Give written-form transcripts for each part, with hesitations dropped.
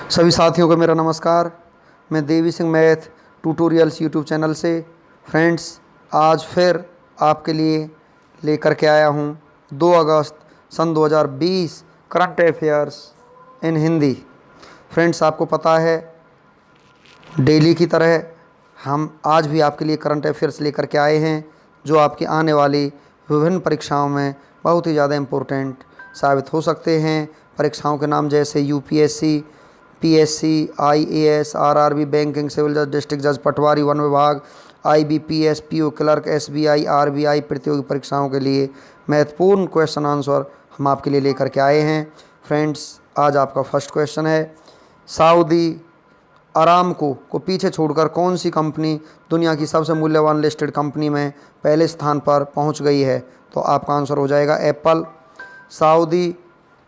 सभी साथियों को मेरा नमस्कार। मैं Devi Singh math tutorials YouTube channel से फ्रेंड्स आज फिर आपके लिए लेकर के आया हूँ 2 अगस्त सन 2020 current affairs in Hindi. Friends आपको पता है डेली की तरह हम आज भी आपके लिए करंट अफेयर्स लेकर के आए हैं जो आपकी आने वाली विभिन्न परीक्षाओं में बहुत ही ज़्यादा इम्पोर्टेंट साबित हो सकते हैं। परीक्षाओं के नाम जैसे UPSC, PSC, IAS, RRB, banking, civil जज, डिस्ट्रिक्ट जज, पटवारी, वन विभाग, IBPS, PO clerk, SBI, RBI प्रतियोगी परीक्षाओं के लिए महत्वपूर्ण क्वेश्चन आंसर हम आपके लिए लेकर के आए हैं। फ्रेंड्स आज आपका फर्स्ट क्वेश्चन है, सऊदी अरामको को पीछे छोड़कर कौन सी कंपनी दुनिया की सबसे मूल्यवान लिस्टेड कंपनी में पहले स्थान पर पहुंच गई है? तो आपका आंसर हो जाएगा एप्पल। सऊदी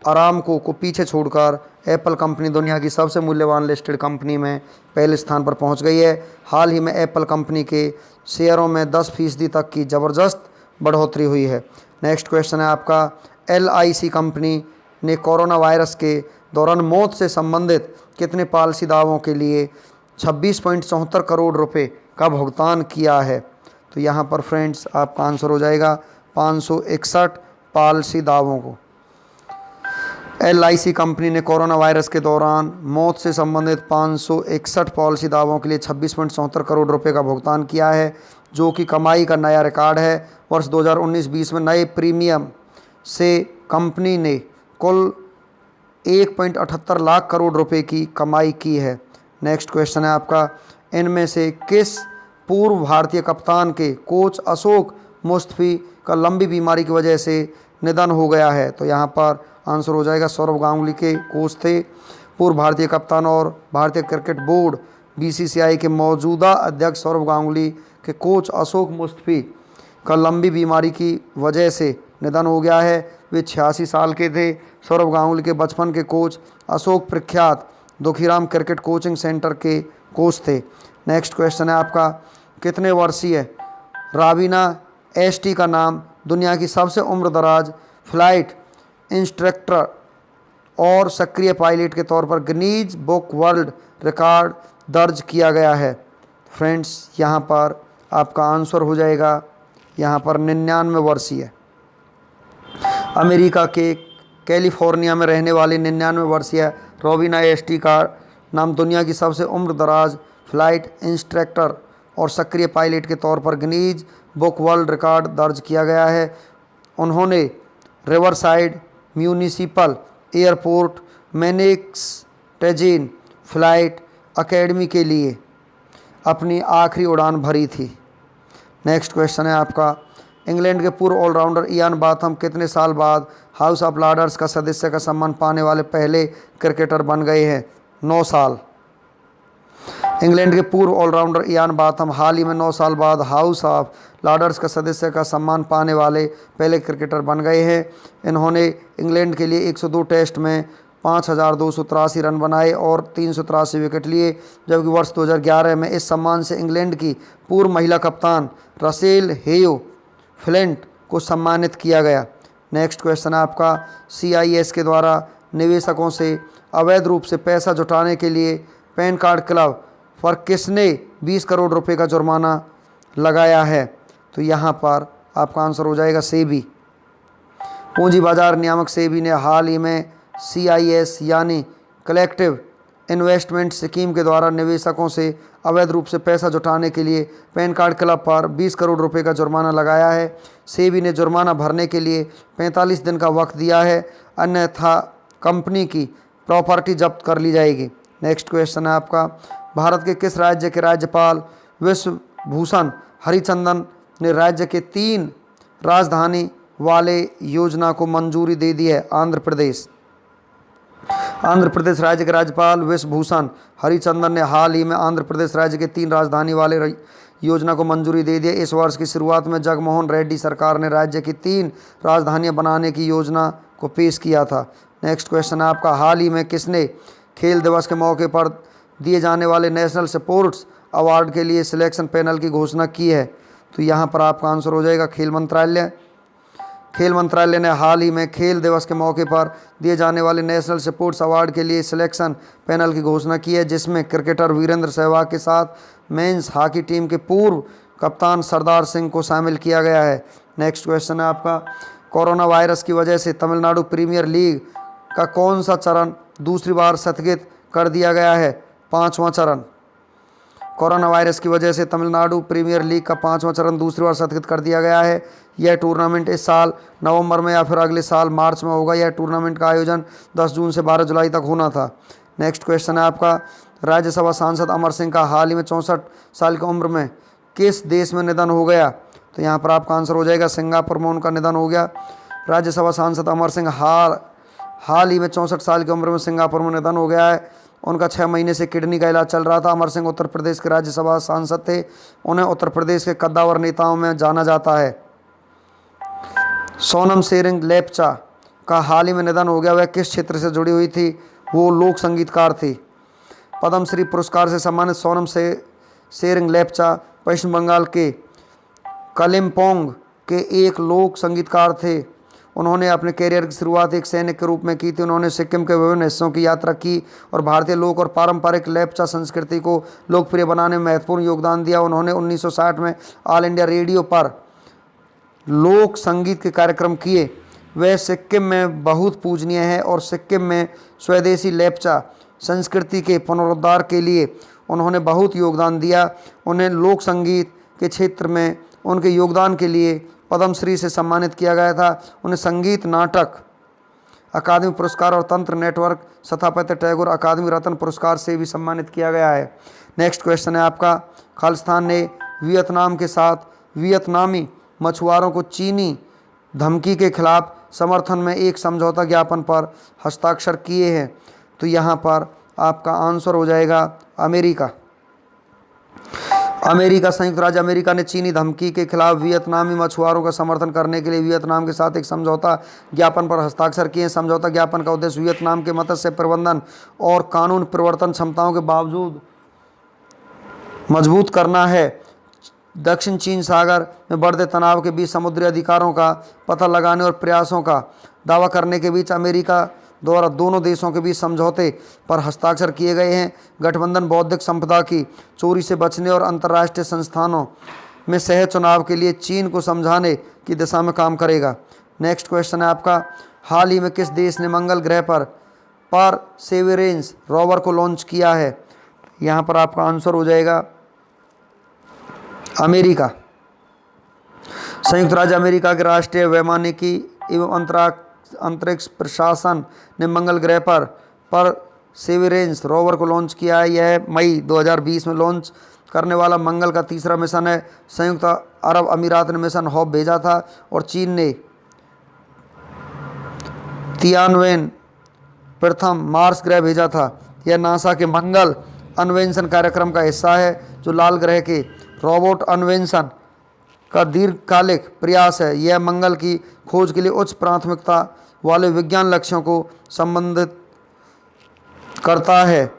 अरामको को पीछे छोड़कर एप्पल कंपनी दुनिया की सबसे मूल्यवान लिस्टेड कंपनी में पहले स्थान पर पहुंच गई है। हाल ही में एप्पल कंपनी के शेयरों में 10% तक की ज़बरदस्त बढ़ोतरी हुई है। नेक्स्ट क्वेश्चन है आपका, एलआईसी कंपनी ने कोरोना वायरस के दौरान मौत से संबंधित कितने पॉलिसी दावों के लिए 26.74 करोड़ रुपए का भुगतान किया है? तो यहाँ पर फ्रेंड्स आपका आंसर हो जाएगा 561 पॉलिसी दावों को। एलआईसी कंपनी ने कोरोना वायरस के दौरान मौत से संबंधित 561 पॉलिसी दावों के लिए 26.74 करोड़ रुपए का भुगतान किया है, जो कि कमाई का नया रिकॉर्ड है। वर्ष 2019-20 में नए प्रीमियम से कंपनी ने कुल 1.78 लाख करोड़ रुपए की कमाई की है। नेक्स्ट क्वेश्चन है आपका, इनमें से किस पूर्व भारतीय कप्तान के कोच अशोक मुस्तफी का लंबी बीमारी की वजह से निधन हो गया है? तो यहाँ पर आंसर हो जाएगा सौरव गांगुली के कोच थे। पूर्व भारतीय कप्तान और भारतीय क्रिकेट बोर्ड बीसीसीआई के मौजूदा अध्यक्ष सौरव गांगुली के कोच अशोक मुस्तफी का लंबी बीमारी की वजह से निधन हो गया है। वे 86 साल के थे। सौरव गांगुली के बचपन के कोच अशोक प्रख्यात दुखीराम क्रिकेट कोचिंग सेंटर के कोच थे। नेक्स्ट क्वेश्चन है आपका, कितने वर्षीय रावीना एसटी का नाम दुनिया की सबसे उम्रदराज फ्लाइट इंस्ट्रक्टर और सक्रिय पायलट के तौर पर गिनीज बुक वर्ल्ड रिकॉर्ड दर्ज किया गया है? फ्रेंड्स यहाँ पर आपका आंसर हो जाएगा यहाँ पर 99 वर्षीय। अमेरिका के कैलिफोर्निया में रहने वाली 99 वर्षीय रोबिना एसटी का नाम दुनिया की सबसे उम्रदराज फ्लाइट इंस्ट्रक्टर और सक्रिय पायलट के तौर पर गिनीज बुक वर्ल्ड रिकॉर्ड दर्ज किया गया है। उन्होंने रिवरसाइड म्यूनिसिपल एयरपोर्ट मैनेक्स टेजिन फ्लाइट एकेडमी के लिए अपनी आखिरी उड़ान भरी थी। नेक्स्ट क्वेश्चन है आपका, इंग्लैंड के पूर्व ऑलराउंडर इयान बाथम कितने साल बाद हाउस ऑफ लॉर्ड्स का सदस्य का सम्मान पाने वाले पहले क्रिकेटर बन गए हैं? 9 साल। इंग्लैंड के पूर्व ऑलराउंडर इयान बाथम हाल ही में 9 साल बाद हाउस ऑफ लॉर्ड्स का सदस्य का सम्मान पाने वाले पहले क्रिकेटर बन गए हैं। इन्होंने इंग्लैंड के लिए 102 टेस्ट में 5,283 रन बनाए और 383 विकेट लिए, जबकि वर्ष 2011 में इस सम्मान से इंग्लैंड की पूर्व महिला कप्तान रसेल हेयो फ्लिंट को सम्मानित किया गया। नेक्स्ट क्वेश्चन है आपका, सीआईएस के द्वारा निवेशकों से अवैध रूप से पैसा जुटाने के लिए पैन कार्ड क्लब पर किसने 20 करोड़ रुपए का जुर्माना लगाया है? तो यहाँ पर आपका आंसर हो जाएगा सेबी। पूंजी बाजार नियामक सेबी ने हाल ही में सीआईएस यानी कलेक्टिव इन्वेस्टमेंट स्कीम के द्वारा निवेशकों से अवैध रूप से पैसा जुटाने के लिए पैन कार्ड क्लब पर 20 करोड़ रुपए का जुर्माना लगाया है। सेबी ने जुर्माना भरने के लिए 45 दिन का वक्त दिया है, अन्यथा कंपनी की प्रॉपर्टी जब्त कर ली जाएगी। नेक्स्ट क्वेश्चन है आपका, भारत के किस राज्य के राज्यपाल विश्वभूषण हरिचंदन ने राज्य के 3 राजधानी वाले योजना को मंजूरी दे दी है? आंध्र प्रदेश। आंध्र प्रदेश राज्य के राज्यपाल विश्वभूषण हरिचंदन ने हाल ही में आंध्र प्रदेश राज्य के 3 राजधानी वाले योजना को मंजूरी दे दी है। इस वर्ष की शुरुआत में जगनमोहन रेड्डी सरकार ने राज्य की 3 राजधानियां बनाने की योजना को पेश किया था। नेक्स्ट क्वेश्चन है आपका, हाल ही में किसने खेल दिवस के मौके पर दिए जाने वाले नेशनल स्पोर्ट्स अवार्ड के लिए सिलेक्शन पैनल की घोषणा की है? तो यहाँ पर आपका आंसर हो जाएगा खेल मंत्रालय। खेल मंत्रालय ने हाल ही में खेल दिवस के मौके पर दिए जाने वाले नेशनल स्पोर्ट्स अवार्ड के लिए सिलेक्शन पैनल की घोषणा की है, जिसमें क्रिकेटर वीरेंद्र सहवाग के साथ मेंस हॉकी टीम के पूर्व कप्तान सरदार सिंह को शामिल किया गया है। नेक्स्ट क्वेश्चन है आपका, कोरोना वायरस की वजह से तमिलनाडु प्रीमियर लीग का कौन सा चरण दूसरी बार स्थगित कर दिया गया है? 5वां चरण। कोरोना वायरस की वजह से तमिलनाडु प्रीमियर लीग का 5वां चरण दूसरी बार स्थगित कर दिया गया है। यह टूर्नामेंट इस साल नवंबर में या फिर अगले साल मार्च में होगा। यह टूर्नामेंट का आयोजन 10 जून से 12 जुलाई तक होना था। नेक्स्ट क्वेश्चन है आपका, राज्यसभा सांसद अमर सिंह का हाल ही में 64 साल की उम्र में किस देश में निधन हो गया? तो यहाँ पर आपका आंसर हो जाएगा सिंगापुर में उनका निधन हो गया। राज्यसभा सांसद अमर सिंह हाल ही में 64 साल की उम्र में सिंगापुर में निधन हो गया है। उनका 6 महीने से किडनी का इलाज चल रहा था। अमर सिंह उत्तर प्रदेश के राज्यसभा सांसद थे। उन्हें उत्तर प्रदेश के कद्दावर नेताओं में जाना जाता है। सोनम शेरिंग लेप्चा का हाल ही में निधन हो गया। वह किस क्षेत्र से जुड़ी हुई थी? वो लोक संगीतकार थी। पद्मश्री पुरस्कार से सम्मानित सोनम शेरिंग लेप्चा पश्चिम बंगाल के कालिम्पोंग के एक लोक संगीतकार थे। उन्होंने अपने करियर की शुरुआत एक सैनिक के रूप में की थी। उन्होंने सिक्किम के विभिन्न हिस्सों की यात्रा की और भारतीय लोक और पारंपरिक लेप्चा संस्कृति को लोकप्रिय बनाने में महत्वपूर्ण योगदान दिया। उन्होंने 1960 में ऑल इंडिया रेडियो पर लोक संगीत के कार्यक्रम किए। वह सिक्किम में बहुत पूजनीय है और सिक्किम में स्वदेशी लेप्चा संस्कृति के पुनरुद्धार के लिए उन्होंने बहुत योगदान दिया। उन्हें लोक संगीत के क्षेत्र में उनके योगदान के लिए पद्मश्री से सम्मानित किया गया था। उन्हें संगीत नाटक अकादमी पुरस्कार और तंत्र नेटवर्क स्थापत्य टैगोर अकादमी रत्न पुरस्कार से भी सम्मानित किया गया है। नेक्स्ट क्वेश्चन है आपका, खालिस्तान ने वियतनाम के साथ वियतनामी मछुआरों को चीनी धमकी के खिलाफ समर्थन में एक समझौता ज्ञापन पर हस्ताक्षर किए हैं। तो यहाँ पर आपका आंसर हो जाएगा अमेरिका। संयुक्त राज्य अमेरिका ने चीनी धमकी के खिलाफ वियतनामी मछुआरों का समर्थन करने के लिए वियतनाम के साथ एक समझौता ज्ञापन पर हस्ताक्षर किए। समझौता ज्ञापन का उद्देश्य वियतनाम के मत्स्य प्रबंधन और कानून प्रवर्तन क्षमताओं के बावजूद मजबूत करना है। दक्षिण चीन सागर में बढ़ते तनाव के बीच समुद्री अधिकारों का पता लगाने और प्रयासों का दावा करने के बीच अमेरिका द्वारा दोनों देशों के बीच समझौते पर हस्ताक्षर किए गए हैं। गठबंधन बौद्धिक संपदा की चोरी से बचने और अंतर्राष्ट्रीय संस्थानों में सह चुनाव के लिए चीन को समझाने की दिशा में काम करेगा। नेक्स्ट क्वेश्चन है आपका, हाल ही में किस देश ने मंगल ग्रह पर परसेवरेंस रोवर को लॉन्च किया है? यहाँ पर आपका आंसर हो जाएगा अमेरिका। संयुक्त राज्य अमेरिका के राष्ट्रीय वैमानिकी एवं अंतरिक्ष प्रशासन ने मंगल ग्रह पर परसेवरेंस रोवर को लॉन्च किया है। यह मई 2020 में लॉन्च करने वाला मंगल का तीसरा मिशन है। संयुक्त अरब अमीरात ने मिशन होप भेजा था और चीन ने तियानवेन प्रथम मार्स ग्रह भेजा था। यह नासा के मंगल अन्वेषण कार्यक्रम का हिस्सा है, जो लाल ग्रह के रोबोट अन्वेषण का दीर्घकालिक प्रयास है। यह मंगल की खोज के लिए उच्च प्राथमिकता वाले विज्ञान लक्ष्यों को संबंधित करता है,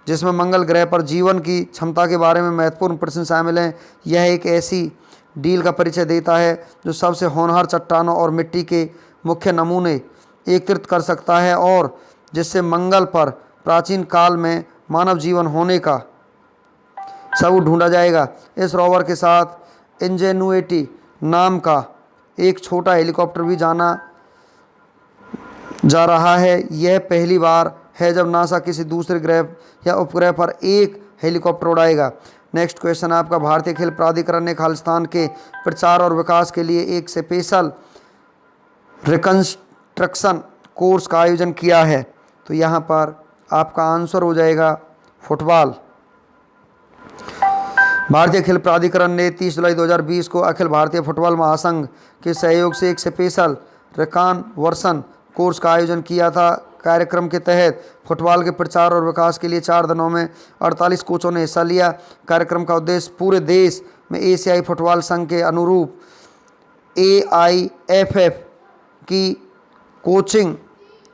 जिसमें मंगल ग्रह पर जीवन की क्षमता के बारे में महत्वपूर्ण प्रश्न शामिल हैं। यह एक ऐसी डील का परिचय देता है जो सबसे होनहार चट्टानों और मिट्टी के मुख्य नमूने एकत्रित कर सकता है और जिससे मंगल पर प्राचीन काल में मानव जीवन होने का सबूत ढूंढा जाएगा। इस रोवर के साथ इंजेन्युइटी नाम का एक छोटा हेलीकॉप्टर भी जाना जा रहा है। यह पहली बार है जब नासा किसी दूसरे ग्रह या उपग्रह पर एक हेलीकॉप्टर उड़ाएगा। नेक्स्ट क्वेश्चन आपका, भारतीय खेल प्राधिकरण ने खालिस्तान के प्रचार और विकास के लिए एक स्पेशल रिकंस्ट्रक्शन कोर्स का आयोजन किया है। तो यहाँ पर आपका आंसर हो जाएगा फुटबॉल। भारतीय खेल प्राधिकरण ने 30 जुलाई 2020 को अखिल भारतीय फुटबॉल महासंघ के सहयोग से एक स्पेशल रिकन्वर्सन कोर्स का आयोजन किया था। कार्यक्रम के तहत फुटबॉल के प्रचार और विकास के लिए 4 दिनों में 48 कोचों ने हिस्सा लिया। कार्यक्रम का उद्देश्य पूरे देश में एशियाई फुटबॉल संघ के अनुरूप AIFF की कोचिंग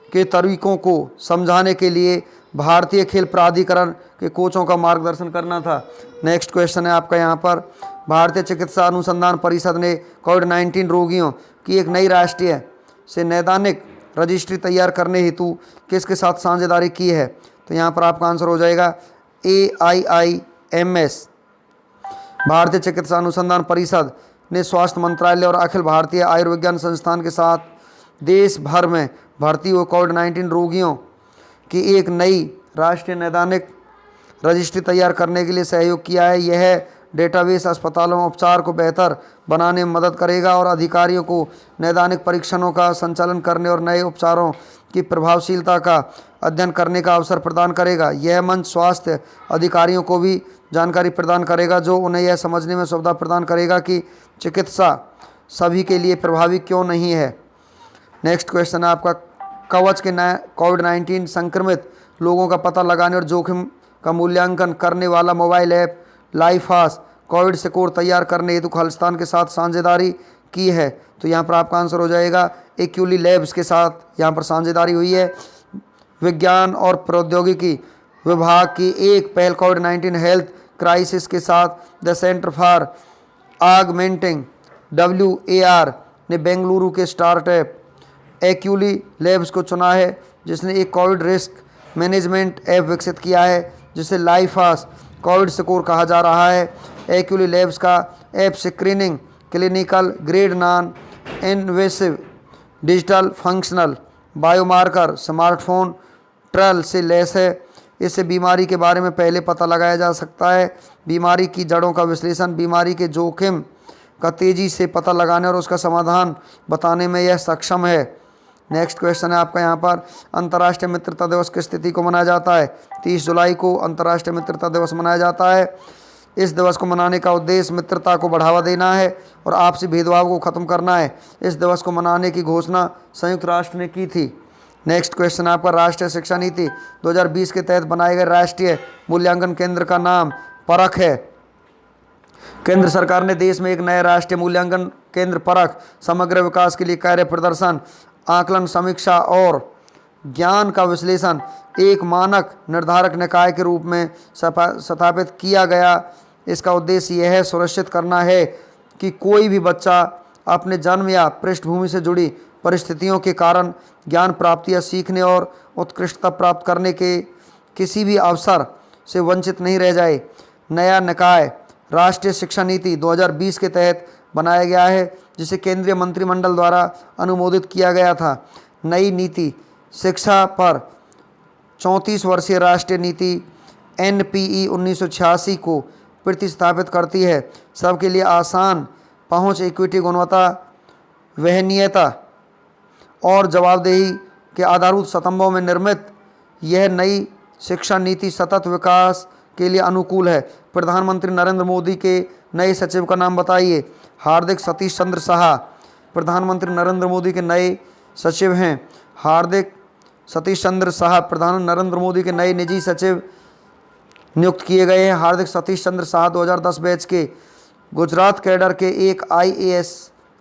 के तरीकों को समझाने के लिए भारतीय खेल प्राधिकरण के कोचों का मार्गदर्शन करना था। नेक्स्ट क्वेश्चन है आपका यहाँ पर, भारतीय चिकित्सा अनुसंधान परिषद ने कोविड-19 रोगियों की एक नई राष्ट्रीय से नैदानिक रजिस्ट्री तैयार करने हेतु किसके साथ साझेदारी की है? तो यहाँ पर आपका आंसर हो जाएगा AIIMS। भारतीय चिकित्सा अनुसंधान परिषद ने स्वास्थ्य मंत्रालय और अखिल भारतीय आयुर्विज्ञान संस्थान के साथ देश भर में भर्ती हुए कोविड-19 रोगियों की एक नई राष्ट्रीय नैदानिक रजिस्ट्री तैयार करने के लिए सहयोग किया है। यह डेटाबेस अस्पतालों में उपचार को बेहतर बनाने में मदद करेगा और अधिकारियों को नैदानिक परीक्षणों का संचालन करने और नए उपचारों की प्रभावशीलता का अध्ययन करने का अवसर प्रदान करेगा। यह मंच स्वास्थ्य अधिकारियों को भी जानकारी प्रदान करेगा, जो उन्हें यह समझने में सुविधा प्रदान करेगा कि चिकित्सा सभी के लिए प्रभावी क्यों नहीं है। नेक्स्ट क्वेश्चन है आपका, कवच के कोविड-19 संक्रमित लोगों का पता लगाने और जोखिम का मूल्यांकन करने वाला मोबाइल ऐप लाइफास कोविड स्कोर तैयार करने हेतु खालिस्तान के साथ साझेदारी की है। तो यहाँ पर आपका आंसर हो जाएगा एक्यूली लैब्स के साथ यहाँ पर साझेदारी हुई है। विज्ञान और प्रौद्योगिकी विभाग की एक पहल कोविड-19 हेल्थ क्राइसिस के साथ the centre for augmenting WAR ने बेंगलुरु के स्टार्टअप एक्यूली लैब्स को चुना है, जिसने एक कोविड रिस्क मैनेजमेंट ऐप विकसित किया है जिसे लाइफास कोविड स्कोर कहा जा रहा है। एक्यूली लैब्स का app screening, clinical grade non invasive digital functional biomarker smartphone trial से लैस है। इससे बीमारी के बारे में पहले पता लगाया जा सकता है, बीमारी की जड़ों का विश्लेषण, बीमारी के जोखिम का तेज़ी से पता लगाने और उसका समाधान बताने में यह सक्षम है। नेक्स्ट क्वेश्चन है आपका यहाँ पर, अंतर्राष्ट्रीय मित्रता दिवस किस तिथि को मनाया जाता है? 30 जुलाई को अंतर्राष्ट्रीय मित्रता दिवस मनाया जाता है। इस दिवस को मनाने का उद्देश्य मित्रता को बढ़ावा देना है और आपसी भेदभाव को खत्म करना है। इस दिवस को मनाने की घोषणा संयुक्त राष्ट्र ने की थी। नेक्स्ट क्वेश्चन आपका, राष्ट्रीय शिक्षा नीति 2020 के तहत बनाए गए राष्ट्रीय मूल्यांकन केंद्र का नाम परख है। केंद्र सरकार ने देश में एक नए राष्ट्रीय मूल्यांकन केंद्र परख समग्र विकास के लिए कार्य प्रदर्शन, आकलन, समीक्षा और ज्ञान का विश्लेषण एक मानक निर्धारक निकाय के रूप में स्थापित किया गया। इसका उद्देश्य यह सुनिश्चित करना है कि कोई भी बच्चा अपने जन्म या पृष्ठभूमि से जुड़ी परिस्थितियों के कारण ज्ञान प्राप्ति या सीखने और उत्कृष्टता प्राप्त करने के किसी भी अवसर से वंचित नहीं रह जाए। नया निकाय राष्ट्रीय शिक्षा नीति 2020 के तहत बनाया गया है, जिसे केंद्रीय मंत्रिमंडल द्वारा अनुमोदित किया गया था। नई नीति शिक्षा पर 34 वर्षीय राष्ट्रीय नीति NPE 1986 को प्रतिस्थापित करती है। सबके लिए आसान पहुंच, इक्विटी, गुणवत्ता, वहनीयता और जवाबदेही के आधारभूत स्तंभों में निर्मित यह नई शिक्षा नीति सतत विकास के लिए अनुकूल है। प्रधानमंत्री नरेंद्र मोदी के नए सचिव का नाम बताइए? हार्दिक सतीश चंद्र साहा प्रधानमंत्री नरेंद्र मोदी के नए सचिव हैं। हार्दिक सतीश चंद्र साहा प्रधानमंत्री नरेंद्र मोदी के नए निजी सचिव नियुक्त किए गए हैं। हार्दिक सतीश चंद्र साहा 2010 बैच के गुजरात कैडर के एक IAS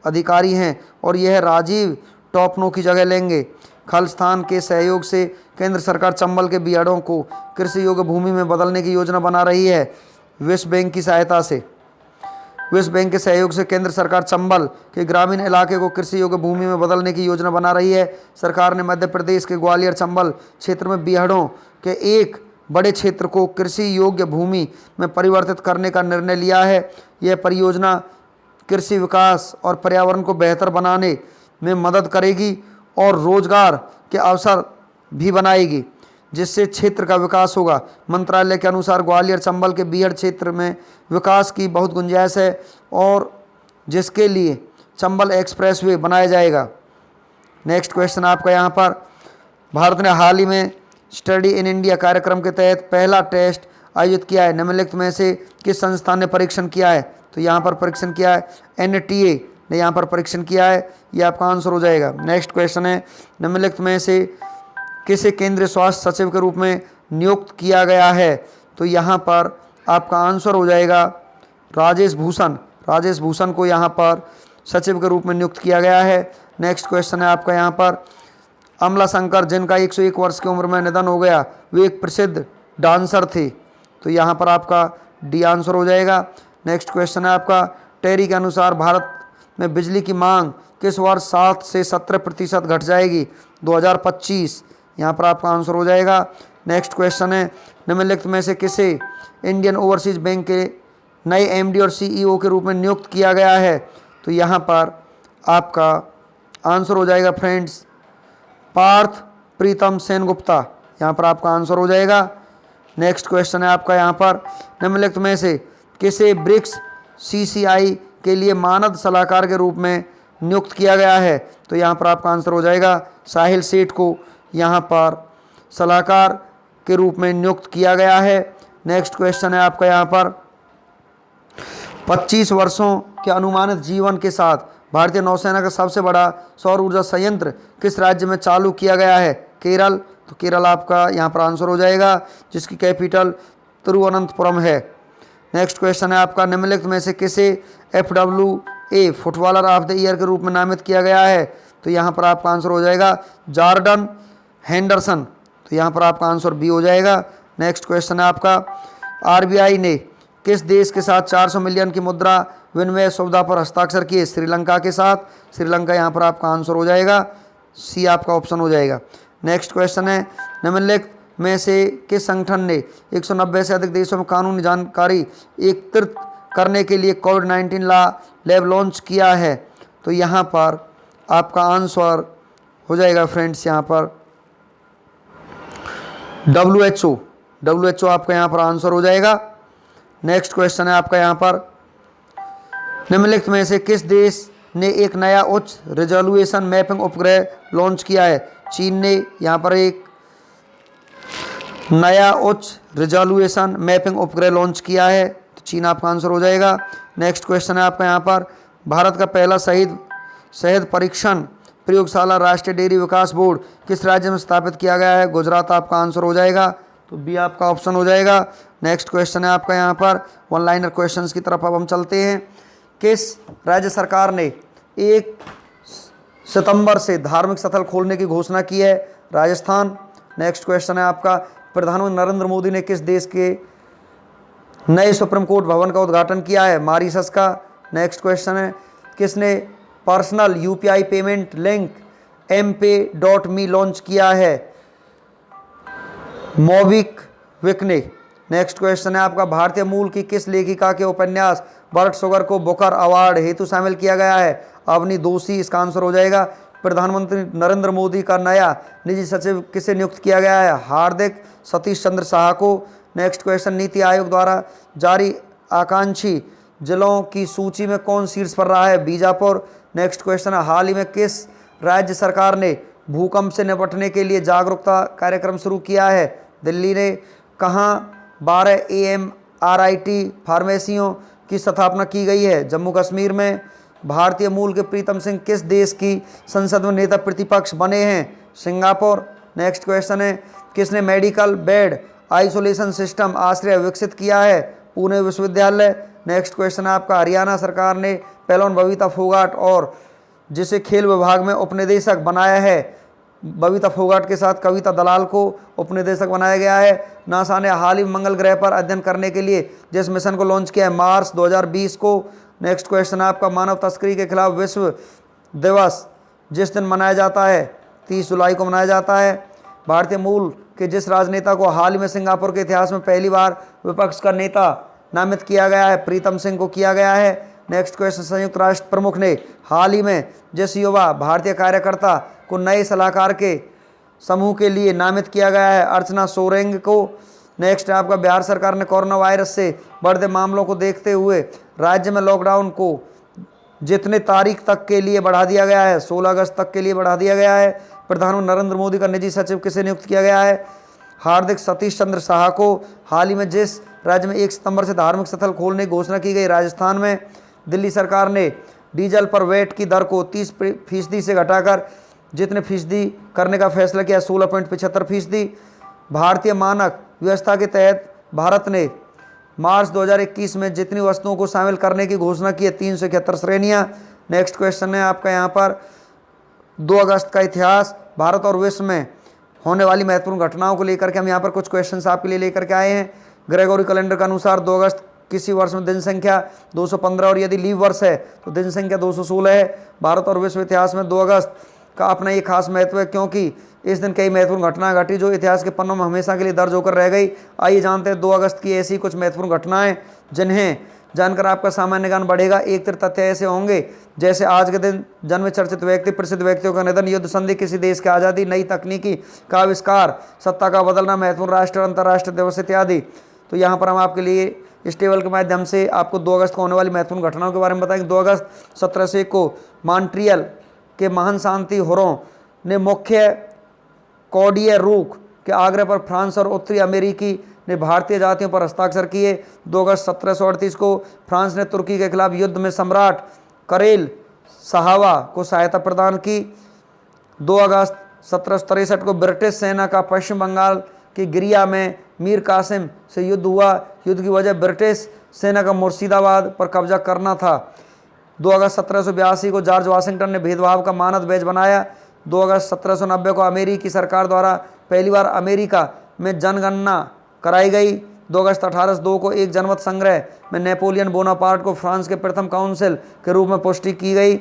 अधिकारी हैं और यह राजीव टॉपनो की जगह लेंगे। खालिस्तान के सहयोग से केंद्र सरकार चंबल के बीहड़ों को कृषि योग्य भूमि में बदलने की योजना बना रही है। विश्व बैंक की सहायता से, विश्व बैंक के सहयोग से केंद्र सरकार चंबल के ग्रामीण इलाके को कृषि योग्य भूमि में बदलने की योजना बना रही है। सरकार ने मध्य प्रदेश के ग्वालियर चंबल क्षेत्र में बीहड़ों के एक बड़े क्षेत्र को कृषि योग्य भूमि में परिवर्तित करने का निर्णय लिया है। यह परियोजना कृषि विकास और पर्यावरण को बेहतर बनाने में मदद करेगी और रोजगार के अवसर भी बनाएगी, जिससे क्षेत्र का विकास होगा। मंत्रालय के अनुसार ग्वालियर चंबल के बीहड़ क्षेत्र में विकास की बहुत गुंजाइश है और जिसके लिए चंबल एक्सप्रेसवे बनाया जाएगा। नेक्स्ट क्वेश्चन आपका यहाँ पर, भारत ने हाल ही में स्टडी इन इंडिया कार्यक्रम के तहत पहला टेस्ट आयोजित किया है। निम्नलिखित में से किस संस्थान ने परीक्षण किया है? तो यहाँ पर परीक्षण किया है NTA ने यहाँ पर परीक्षण किया है। यह आपका आंसर हो जाएगा। नेक्स्ट क्वेश्चन है, निम्नलिखित में से किसे केंद्रीय स्वास्थ्य सचिव के रूप में नियुक्त किया गया है? तो यहाँ पर आपका आंसर हो जाएगा राजेश भूषण। राजेश भूषण को यहाँ पर सचिव के रूप में नियुक्त किया गया है। नेक्स्ट क्वेश्चन है आपका यहाँ पर, अमला शंकर जिनका 101 वर्ष की उम्र में निधन हो गया, वे एक प्रसिद्ध डांसर थे। तो यहाँ पर आपका डी आंसर हो जाएगा। नेक्स्ट क्वेश्चन है आपका, टेरी के अनुसार भारत में बिजली की मांग किस वर्ष 7 से 17% घट जाएगी? 2025, यहाँ पर आपका आंसर हो जाएगा। नेक्स्ट क्वेश्चन है, निम्नलिखित में से किसे इंडियन ओवरसीज बैंक के नए एमडी और सीईओ के रूप में नियुक्त किया गया है? तो यहाँ पर आपका आंसर हो जाएगा फ्रेंड्स पार्थ प्रीतम सेनगुप्ता, यहाँ पर आपका आंसर हो जाएगा। नेक्स्ट क्वेश्चन है आपका यहाँ पर, निम्नलिखित में से किसे ब्रिक्स सीसीआई के लिए मानद सलाहकार के रूप में नियुक्त किया गया है? तो यहाँ पर आपका आंसर हो जाएगा साहिल सेठ को यहाँ पर सलाहकार के रूप में नियुक्त किया गया है। नेक्स्ट क्वेश्चन है आपका यहाँ पर, 25 वर्षों के अनुमानित जीवन के साथ भारतीय नौसेना का सबसे बड़ा सौर ऊर्जा संयंत्र किस राज्य में चालू किया गया है? केरल, तो केरल आपका यहाँ पर आंसर हो जाएगा, जिसकी कैपिटल तिरुवनंतपुरम है। नेक्स्ट क्वेश्चन है आपका, निम्नलिखित में से किसे FWA footballer of the year के रूप में नामित किया गया है? तो यहाँ पर आपका आंसर हो जाएगा जॉर्डन हेंडरसन, तो यहाँ पर आपका आंसर बी हो जाएगा। नेक्स्ट क्वेश्चन है आपका, RBI ने किस देश के साथ 400 मिलियन की मुद्रा विनिमय सुविधा पर हस्ताक्षर किए? श्रीलंका के साथ, श्रीलंका यहाँ पर आपका आंसर हो जाएगा, सी आपका ऑप्शन हो जाएगा। नेक्स्ट क्वेश्चन है, निम्नलिखित में से किस संगठन ने 190 से अधिक देशों में कानूनी जानकारी एकत्रित करने के लिए कोविड-19 लैब लॉन्च किया है? तो यहाँ पर आपका आंसर हो जाएगा फ्रेंड्स यहाँ पर WHO आपका यहाँ पर आंसर हो जाएगा। नेक्स्ट क्वेश्चन है आपका यहाँ पर, निम्नलिखित में से किस देश ने एक नया उच्च रिजोल्यूशन मैपिंग उपग्रह लॉन्च किया है? चीन ने यहाँ पर एक नया उच्च रिजोल्यूशन मैपिंग उपग्रह लॉन्च किया है, तो चीन आपका आंसर हो जाएगा। नेक्स्ट क्वेश्चन है आपका यहाँ पर, भारत का पहला शहद परीक्षण प्रयोगशाला राष्ट्रीय डेयरी विकास बोर्ड किस राज्य में स्थापित किया गया है? गुजरात आपका आंसर हो जाएगा, तो बी आपका ऑप्शन हो जाएगा। नेक्स्ट क्वेश्चन है आपका यहाँ पर, वन लाइनर क्वेश्चंस की तरफ अब हम चलते हैं। किस राज्य सरकार ने 1 सितंबर से धार्मिक स्थल खोलने की घोषणा की है? राजस्थान। नेक्स्ट क्वेश्चन है आपका, प्रधानमंत्री नरेंद्र मोदी ने किस देश के नए सुप्रीम कोर्ट भवन का उद्घाटन किया है? मॉरिशस का। नेक्स्ट क्वेश्चन है, किसने personal UPI payment link MPay.me launch किया है? मोबिक्विक ने। नेक्स्ट क्वेश्चन है आपका, भारतीय मूल की किस लेखिका के उपन्यास बर्ड शुगर को बुकर अवार्ड हेतु शामिल किया गया है? अवनी दोषी, इसका आंसर हो जाएगा। प्रधानमंत्री नरेंद्र मोदी का नया निजी सचिव किसे नियुक्त किया गया है? हार्दिक सतीश चंद्र शाह को। नेक्स्ट क्वेश्चन, नीति आयोग द्वारा जारी आकांक्षी जिलों की सूची में कौन शीर्ष पर रहा है? बीजापुर। नेक्स्ट क्वेश्चन है, हाल ही में किस राज्य सरकार ने भूकंप से निपटने के लिए जागरूकता कार्यक्रम शुरू किया है? दिल्ली ने। कहाँ 12 AMRIT फार्मेसियों की स्थापना की गई है? जम्मू कश्मीर में। भारतीय मूल के प्रीतम सिंह किस देश की संसद में नेता प्रतिपक्ष बने हैं? सिंगापुर। नेक्स्ट क्वेश्चन है, किसने मेडिकल बेड आइसोलेशन सिस्टम आश्रय विकसित किया है? पुणे विश्वविद्यालय। नेक्स्ट क्वेश्चन है आपका, हरियाणा सरकार ने पहलवान बबीता फोगाट और जिसे खेल विभाग में उपनिदेशक बनाया है, बबीता फोगाट के साथ कविता दलाल को उपनिदेशक बनाया गया है। नासा ने हाल ही मंगल ग्रह पर अध्ययन करने के लिए जिस मिशन को लॉन्च किया है? मार्च 2020 को। नेक्स्ट क्वेश्चन है आपका, मानव तस्करी के खिलाफ विश्व दिवस जिस दिन मनाया जाता है? 30 जुलाई को मनाया जाता है। भारतीय मूल के जिस राजनेता को हाल ही में सिंगापुर के इतिहास में पहली बार विपक्ष का नेता नामित किया गया है? प्रीतम सिंह को किया गया है। नेक्स्ट क्वेश्चन, संयुक्त राष्ट्र प्रमुख ने हाल ही में जिस युवा भारतीय कार्यकर्ता को नए सलाहकार के समूह के लिए नामित किया गया है? अर्चना सोरेंग को। नेक्स्ट है आपका, बिहार सरकार ने कोरोना वायरस से बढ़ते मामलों को देखते हुए राज्य में लॉकडाउन को जितने तारीख तक के लिए बढ़ा दिया गया है? 16 अगस्त तक के लिए बढ़ा दिया गया है। प्रधानमंत्री नरेंद्र मोदी का निजी सचिव किसे नियुक्त किया गया है? हार्दिक सतीश चंद्र शाह को। हाल ही में जिस राज्य में 1 सितंबर से धार्मिक स्थल खोलने की घोषणा की गई? राजस्थान में। दिल्ली सरकार ने डीजल पर वैट की दर को 30% से घटाकर जितने फीसदी करने का फैसला किया? 16.75%। भारतीय मानक व्यवस्था के तहत भारत ने मार्च 2021 में जितनी वस्तुओं को शामिल करने की घोषणा की है? 371 श्रेणियाँ। नेक्स्ट क्वेश्चन है आपका यहाँ पर, 2 अगस्त का इतिहास, भारत और विश्व में होने वाली महत्वपूर्ण घटनाओं को लेकर के हम यहाँ पर कुछ क्वेश्चंस आपके लिए लेकर के आए हैं। ग्रेगोरी कैलेंडर के अनुसार 2 अगस्त किसी वर्ष में दिन संख्या 215 और यदि लीव वर्ष है तो दिन संख्या 216 है। भारत और विश्व इतिहास में 2 अगस्त का अपना ये खास महत्व है क्योंकि इस दिन कई महत्वपूर्ण घटनाएं घटी जो इतिहास के पन्नों में हमेशा के लिए दर्ज होकर रह गई। आइए जानते हैं 2 अगस्त की ऐसी कुछ महत्वपूर्ण घटनाएं जिन्हें जानकर आपका सामान्य ज्ञान बढ़ेगा। एक तथ्य ऐसे होंगे जैसे आज के दिन जन्म चर्चित व्यक्ति, प्रसिद्ध व्यक्तियों का निधन, युद्ध संधि, किसी देश की आज़ादी, नई तकनीकी का आविष्कार, सत्ता का बदलना, महत्वपूर्ण राष्ट्र अंतर्राष्ट्रीय दिवस इत्यादि। तो यहाँ पर हम आपके लिए इस टेबल के माध्यम से आपको 2 अगस्त को होने वाली महत्वपूर्ण घटनाओं के बारे में बताएंगे। 2 अगस्त 1701 को मॉन्ट्रियल के महान शांति हुरों ने मुख्य कौडिय रूख के आग्रह पर फ्रांस और उत्तरी अमेरिकी ने भारतीय जातियों पर हस्ताक्षर किए। 2 अगस्त 1738 को फ्रांस ने तुर्की के खिलाफ युद्ध में सम्राट करेल सहावा को सहायता प्रदान की। 2 अगस्त 1763 को ब्रिटिश सेना का पश्चिम बंगाल के गिरिया में मीर कासिम से युद्ध हुआ। युद्ध की वजह ब्रिटिश सेना का मुर्शिदाबाद पर कब्जा करना था। 2 अगस्त 1782 को जॉर्ज वाशिंगटन ने भेदभाव का मानद बैच बनाया। 2 अगस्त 1790 को अमेरिकी सरकार द्वारा पहली बार अमेरिका में जनगणना कराई गई। 2 अगस्त 1802 को एक जनमत संग्रह में नेपोलियन बोनापार्ट को फ्रांस के प्रथम काउंसिल के रूप में पुष्टि की गई।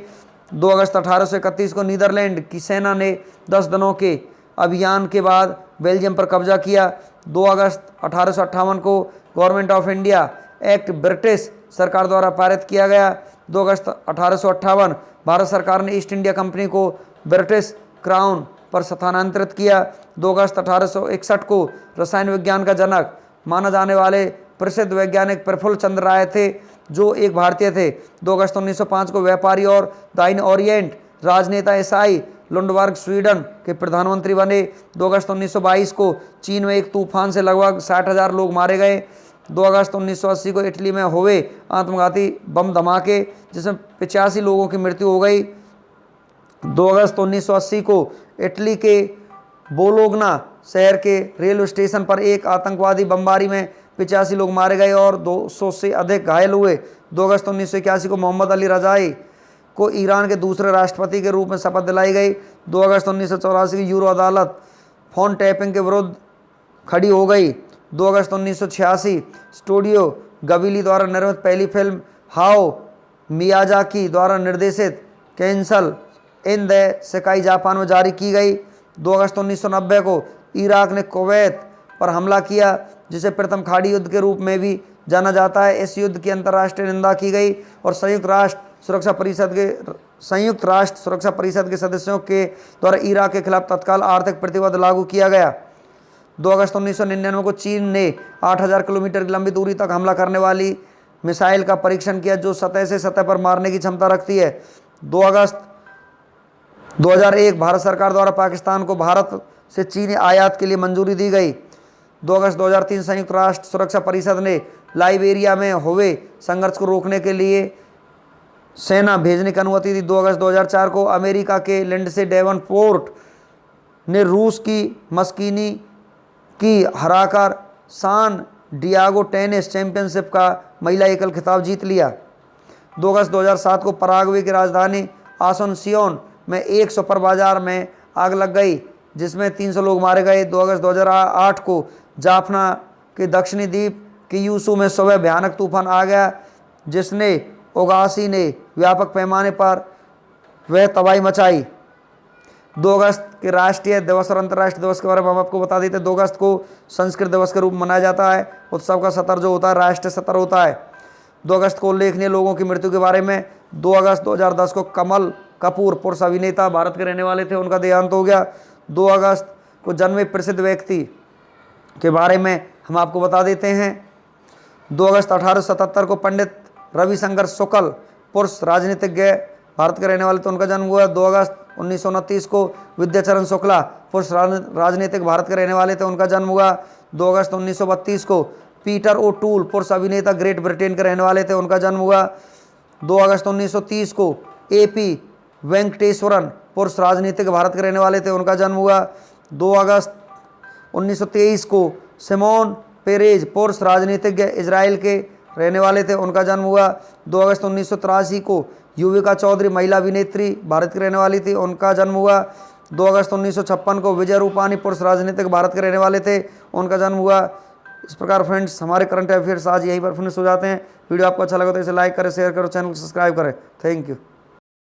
2 अगस्त 1831 को नीदरलैंड की सेना ने 10 दिनों के अभियान के बाद बेल्जियम पर कब्जा किया। 2 अगस्त 1858 को government of India act British सरकार द्वारा पारित किया गया। 2 अगस्त 1858 भारत सरकार ने ईस्ट इंडिया कंपनी को ब्रिटिश क्राउन पर स्थानांतरित किया। 2 अगस्त 1861 को रसायन विज्ञान का जनक माना जाने वाले प्रसिद्ध वैज्ञानिक प्रफुल्ल चंद्र राय थे जो एक भारतीय थे। 2 अगस्त 1905 को व्यापारी और दाहिने ओरिएंट राजनेता ईसाई लुंडबर्ग स्वीडन के प्रधानमंत्री बने। 2 अगस्त 1922 को चीन में एक तूफान से लगभग 60,000 लोग मारे गए। 2 अगस्त 1980 को इटली में हुए आत्मघाती बम धमाके जिसमें 85 लोगों की मृत्यु हो गई। 2 अगस्त 1980 को इटली के बोलोग्ना शहर के रेलवे स्टेशन पर एक आतंकवादी बमबारी में 85 लोग मारे गए और 200 से अधिक घायल हुए। 2 अगस्त 1981 को मोहम्मद अली रजाई को ईरान के दूसरे राष्ट्रपति के रूप में शपथ दिलाई गई। 2 अगस्त 1984 की यूरो अदालत फोन टैपिंग के विरुद्ध खड़ी हो गई। 2 अगस्त 1986 स्टूडियो गबिली द्वारा निर्मित पहली फिल्म हाओ मियाजाकी द्वारा निर्देशित cancel in the sky Japan में जारी की गई। 2 अगस्त 1990 को इराक ने कुवैत पर हमला किया जिसे प्रथम खाड़ी युद्ध के रूप में भी जाना जाता है। इस युद्ध की अंतर्राष्ट्रीय निंदा की गई और संयुक्त राष्ट्र सुरक्षा परिषद के सदस्यों के द्वारा इराक के खिलाफ तत्काल आर्थिक प्रतिबंध लागू किया गया। 2 अगस्त 1999 को चीन ने 8,000 किलोमीटर की लंबी दूरी तक हमला करने वाली मिसाइल का परीक्षण किया जो सतह से सतह पर मारने की क्षमता रखती है। 2 अगस्त 2001 भारत सरकार द्वारा पाकिस्तान को भारत से चीनी आयात के लिए मंजूरी दी गई। 2 अगस्त 2003 संयुक्त राष्ट्र सुरक्षा परिषद ने लाइबेरिया में हुए संघर्ष को रोकने के लिए सेना भेजने की अनुमति दी। 2 अगस्त 2004 को अमेरिका के लिंडसे डेवनपोर्ट ने रूस की मस्कीनी की हराकर सान डियागो टेनिस चैंपियनशिप का महिला एकल खिताब जीत लिया। 2 अगस्त 2007 को पराग्वे की राजधानी आसुनसियोन में एक सुपर बाजार में आग लग गई जिसमें 300 लोग मारे गए। 2 अगस्त 2008 को जाफना के दक्षिणी द्वीप के यूसू में सुबह भयानक तूफान आ गया जिसने ओगासी ने व्यापक पैमाने पर वह तबाही मचाई। 2 अगस्त के राष्ट्रीय दिवस और अंतर्राष्ट्रीय दिवस के बारे में हम आपको बता देते हैं। 2 अगस्त को संस्कृत दिवस के रूप में मनाया जाता है। उत्सव का सत्र जो होता है राष्ट्रीय सत्र होता है। 2 अगस्त को उल्लेखनीय लोगों की मृत्यु के बारे में 2 अगस्त 2010 को कमल कपूर पुरुष अभिनेता भारत के रहने वाले थे, उनका देहांत हो गया। 2 अगस्त को जन्मे प्रसिद्ध व्यक्ति के बारे में हम आपको बता देते हैं। 2 अगस्त 1877 को पंडित रविशंकर शुक्ल पुरुष राजनीतिज्ञ भारत के रहने वाले थे, उनका जन्म हुआ। 2 अगस्त 1929 को विद्याचरण शुक्ला पुरुष राजनीतिक भारत के रहने वाले थे, उनका जन्म हुआ। 2 अगस्त 1932 को पीटर ओ टूल पुरुष अभिनेता ग्रेट ब्रिटेन के रहने वाले थे, उनका जन्म हुआ। 2 अगस्त 1930 को AP वेंकटेश्वरन पुरुष राजनीतिक भारत के रहने वाले थे, उनका जन्म हुआ। 2 अगस्त 1923 को सिमोन पेरेज पुरुष राजनीतिज्ञ इजराइल के रहने वाले थे, उनका जन्म हुआ। 2 अगस्त 1983 को युविका चौधरी महिला अभिनेत्री भारत की रहने वाली थी, उनका जन्म हुआ। 2 अगस्त 1956 को विजय रूपानी पुरुष राजनीतिक भारत के रहने वाले थे, उनका जन्म हुआ। इस प्रकार फ्रेंड्स हमारे करंट अफेयर्स आज यहीं पर फिनिश हो जाते हैं। वीडियो आपको अच्छा लगा तो इसे लाइक करें, शेयर करो, चैनल को सब्सक्राइब करें। Thank you.